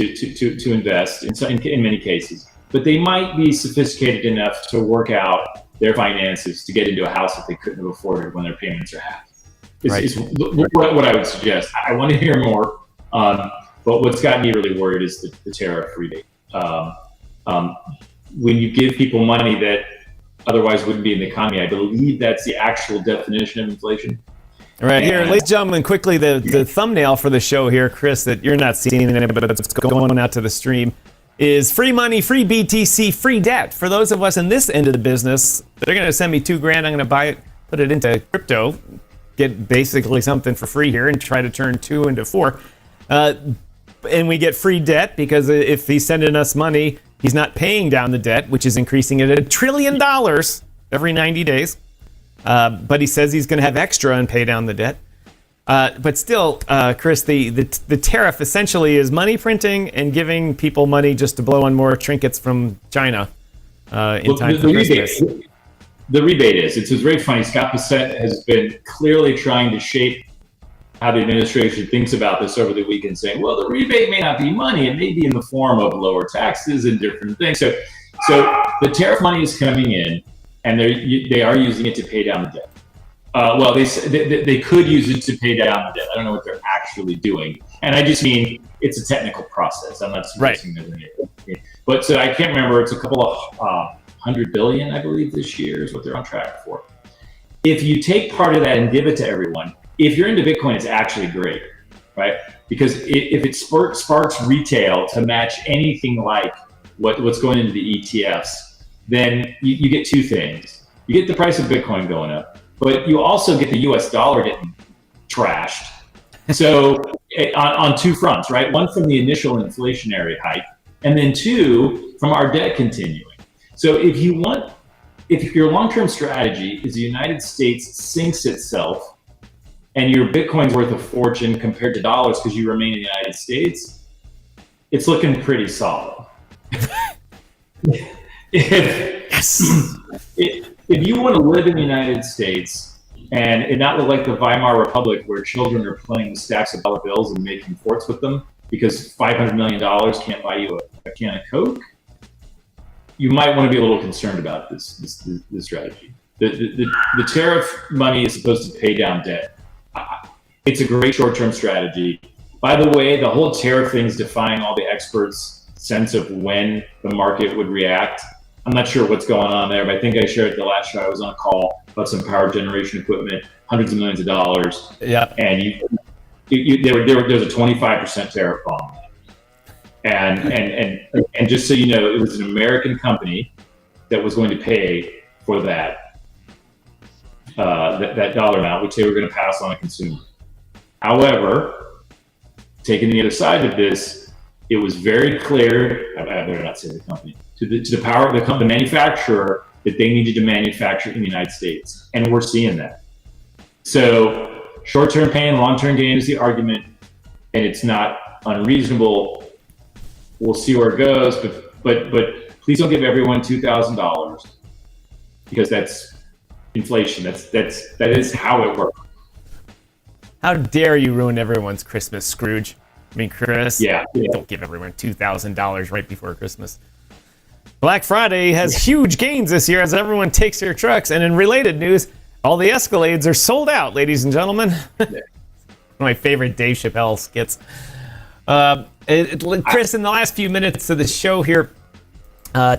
invest in many cases, but they might be sophisticated enough to work out their finances to get into a house that they couldn't have afforded when their payments are half. Is what I would suggest. I want to hear more, but what's got me really worried is the tariff rebate. When you give people money that otherwise wouldn't be in the economy, I believe that's the actual definition of inflation. All right, here, ladies and gentlemen, quickly, the thumbnail for the show here, Chris, that you're not seeing it, but it's going out to the stream, is free money, free BTC, free debt. For those of us in this end of the business, they're going to send me $2,000. I'm going to buy it, put it into crypto, get basically something for free here, and try to turn 2 into 4. And we get free debt because if he's sending us money, he's not paying down the debt, which is increasing at $1 trillion every 90 days. But he says he's going to have extra and pay down the debt. But still, Chris, the tariff essentially is money printing and giving people money just to blow on more trinkets from China in time for Christmas. The rebate is. It's very funny. Scott Bissett has been clearly trying to shape how the administration thinks about this over the weekend, saying, well, the rebate may not be money. It may be in the form of lower taxes and different things. So the tariff money is coming in, and they are using it to pay down the debt. Well, they could use it to pay down the debt. I don't know what they're actually doing. And I just mean it's a technical process. I'm not suggesting there's anything. But so I can't remember. It's a couple of $100 billion, I believe, this year is what they're on track for. If you take part of that and give it to everyone, if you're into Bitcoin, it's actually great, right? Because if it sparks retail to match anything like what's going into the ETFs, then you get two things. You get the price of Bitcoin going up, but you also get the US dollar getting trashed. So on two fronts, right? One from the initial inflationary hike, and then two from our debt continuing. So if your long-term strategy is the United States sinks itself and your Bitcoin's worth a fortune compared to dollars because you remain in the United States, it's looking pretty solid. If you want to live in the United States and not look like the Weimar Republic where children are playing with stacks of dollar bills and making forts with them because $500 million can't buy you a can of Coke, you might want to be a little concerned about this strategy. The tariff money is supposed to pay down debt. It's a great short-term strategy. By the way, the whole tariff thing is defying all the experts' sense of when the market would react. I'm not sure what's going on there, but I think I shared the last show I was on a call about some power generation equipment, hundreds of millions of dollars. Yeah. And there was a 25% tariff on that. And just so you know, it was an American company that was going to pay for that dollar amount, which they were going to pass on a consumer. However, taking the other side of this, it was very clear, I better not say the company, to the manufacturer that they needed to manufacture in the United States. And we're seeing that. So short-term pain, long-term gain is the argument. and it's not unreasonable. We'll see where it goes, but please don't give everyone $2,000 because that's inflation. That is how it works. How dare you ruin everyone's Christmas, Scrooge? I mean, Chris. Yeah. Don't give everyone $2,000 right before Christmas. Black Friday has huge gains this year as everyone takes their trucks. And in related news, all the Escalades are sold out, ladies and gentlemen. One of my favorite Dave Chappelle skits. Chris, in the last few minutes of the show here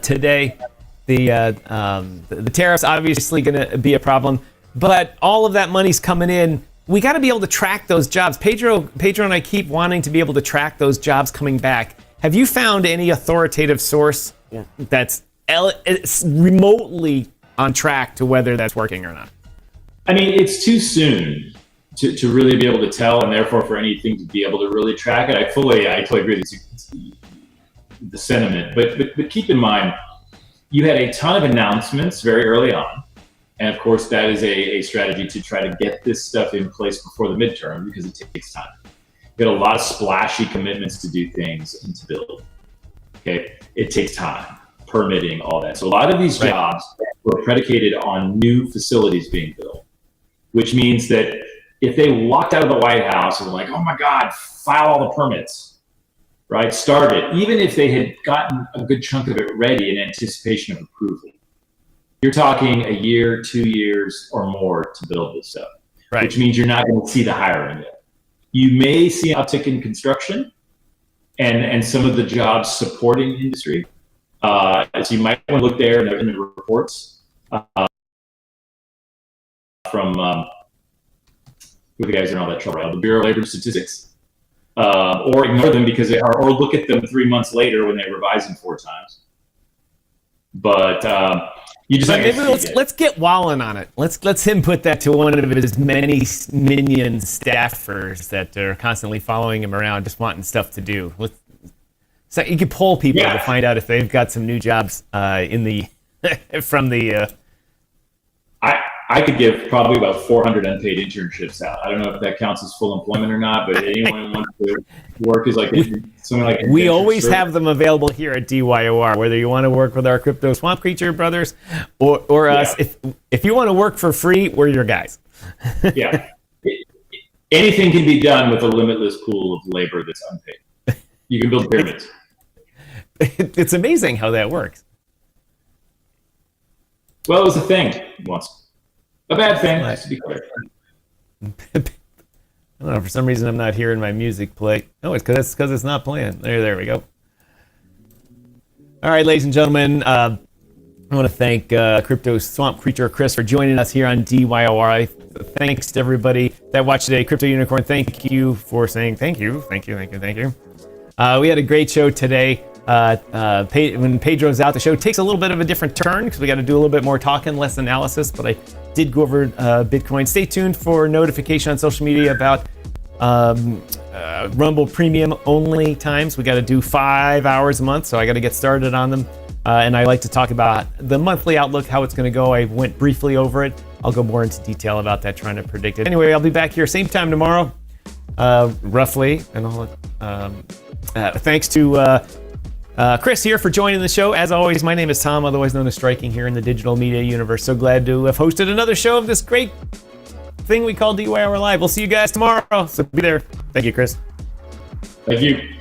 today, the tariffs obviously going to be a problem, but all of that money's coming in. We got to be able to track those jobs. Pedro and I keep wanting to be able to track those jobs coming back. Have you found any authoritative source that's remotely on track to whether that's working or not? I mean, it's too soon to really be able to tell, and therefore for anything to be able to really track it. I totally agree with the sentiment. But keep in mind, you had a ton of announcements very early on. And of course, that is a strategy to try to get this stuff in place before the midterm because it takes time. You got a lot of splashy commitments to do things and to build. Okay, it takes time, permitting, all that. So a lot of these jobs were predicated on new facilities being built, which means that if they walked out of the White House and were like, oh my God, file all the permits, right? Start it, even if they had gotten a good chunk of it ready in anticipation of approval. You're talking a year, 2 years, or more to build this stuff, which means you're not going to see the hiring yet. You may see an uptick in construction and some of the jobs supporting industry. So you might want to look there in the reports from who the guys are in all that trouble, the Bureau of Labor Statistics, or ignore them because or look at them 3 months later when they revise them 4 times. But you just maybe let's get Wallin on it. Let's him put that to one of his many minion staffers that are constantly following him around, just wanting stuff to do. So you can poll people to find out if they've got some new jobs in the from the. I could give probably about 400 unpaid internships out. I don't know if that counts as full employment or not, but anyone who wants to work is like something like. We always have them available here at DYOR. Whether you want to work with our crypto swamp creature brothers or us, if you want to work for free, we're your guys. Yeah, anything can be done with a limitless pool of labor that's unpaid. You can build pyramids. It's amazing how that works. Well, it was a thing once. A bad thing, to be clear. I don't know. For some reason, I'm not hearing my music play. Oh, it's because it's not playing. There we go. All right, ladies and gentlemen, I want to thank Crypto Swamp Creature Chris for joining us here on DYOR. Thanks to everybody that watched today. Crypto Unicorn, thank you for saying thank you. We had a great show today. When Pedro's out, the show takes a little bit of a different turn because we got to do a little bit more talking, less analysis, but I did go over Bitcoin. Stay tuned for notification on social media about Rumble Premium only times. We got to do 5 hours a month, so I got to get started on them. And I like to talk about the monthly outlook, how it's going to go. I went briefly over it. I'll go more into detail about that, trying to predict it. Anyway, I'll be back here same time tomorrow, roughly. And thanks to Chris here for joining the show. As always, my name is Tom, otherwise known as Striking, here in the digital media universe. So glad to have hosted another show of this great thing we call DYOR Live. We'll see you guys tomorrow, so be there. Thank you, Chris. Thank you.